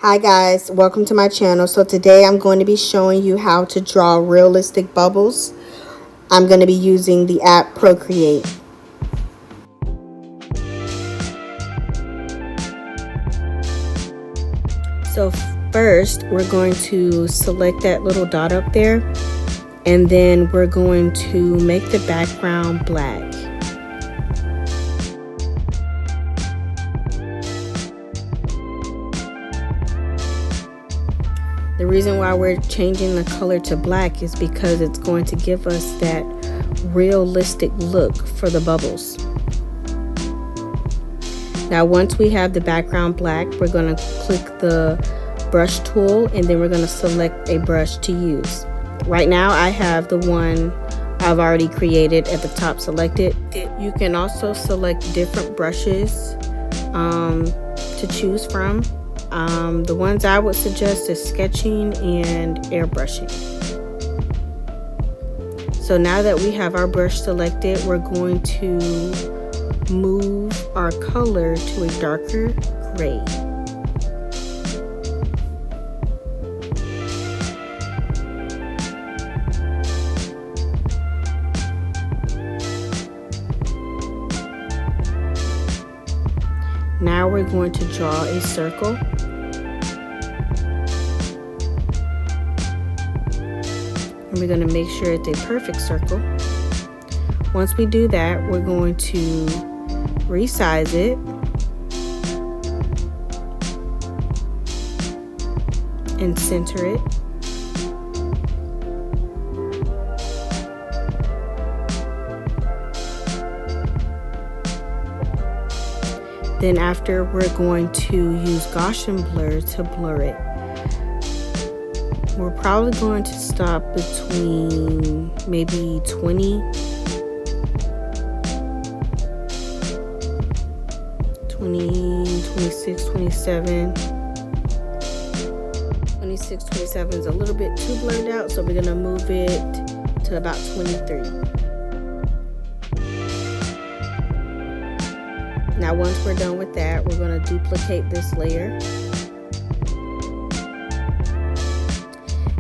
Hi guys, welcome to my channel. So today I'm going to be showing you how to draw realistic bubbles. I'm going to be using the app Procreate. So first we're going to select that little dot up there, and then we're going to make the background black. The reason why we're changing the color to black is because it's going to give us that realistic look for the bubbles. Now once we have the background black, we're going to click the brush tool and then we're going to select a brush to use. Right now I have the one I've already created at the top selected. You can also select different brushes to choose from. The ones I would suggest is sketching and airbrushing. So now that we have our brush selected, we're going to move our color to a darker gray. Now we're going to draw a circle. And we're going to make sure it's a perfect circle. Once we do that, we're going to resize it and center it. Then after, we're going to use Gaussian blur to blur it. We're probably going to stop between maybe 20, 26, 27. 26, 27 is a little bit too blurred out, so we're going to move it to about 23. Now once we're done with that, we're going to duplicate this layer.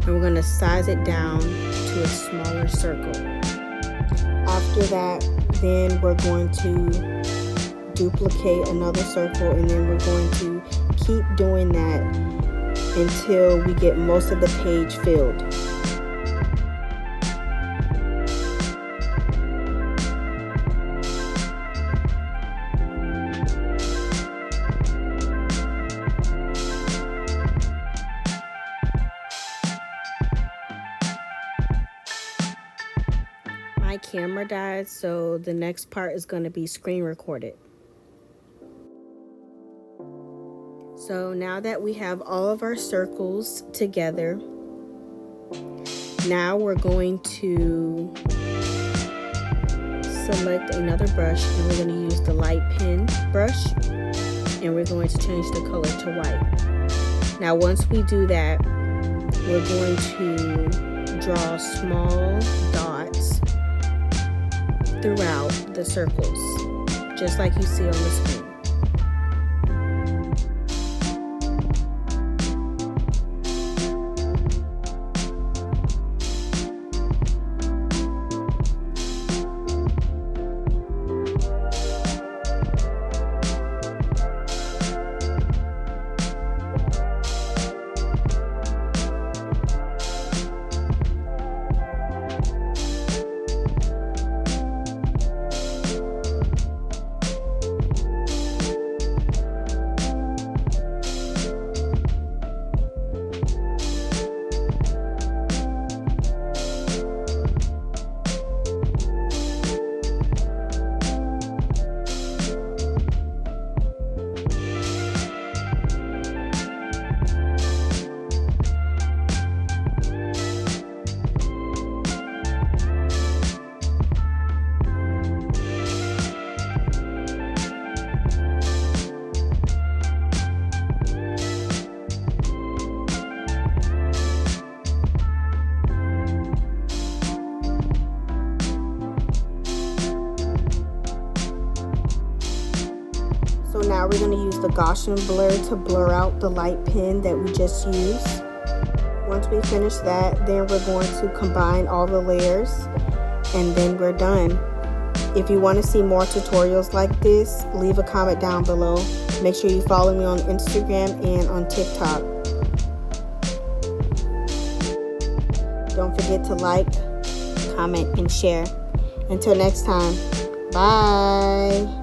And we're going to size it down to a smaller circle. After that, then we're going to duplicate another circle, and then we're going to keep doing that until we get most of the page filled. My camera died, so the next part is going to be screen recorded. So now that we have all of our circles together, now we're going to select another brush, and we're going to use the light pen brush, and we're going to change the color to white. Now once we do that, we're going to draw small dots throughout the circles, just like you see on the screen. So now we're going to use the Gaussian blur to blur out the light pen that we just used. Once we finish that, then we're going to combine all the layers and then we're done. If you want to see more tutorials like this, leave a comment down below. Make sure you follow me on Instagram and on TikTok. Don't forget to like, comment, and share. Until next time, bye.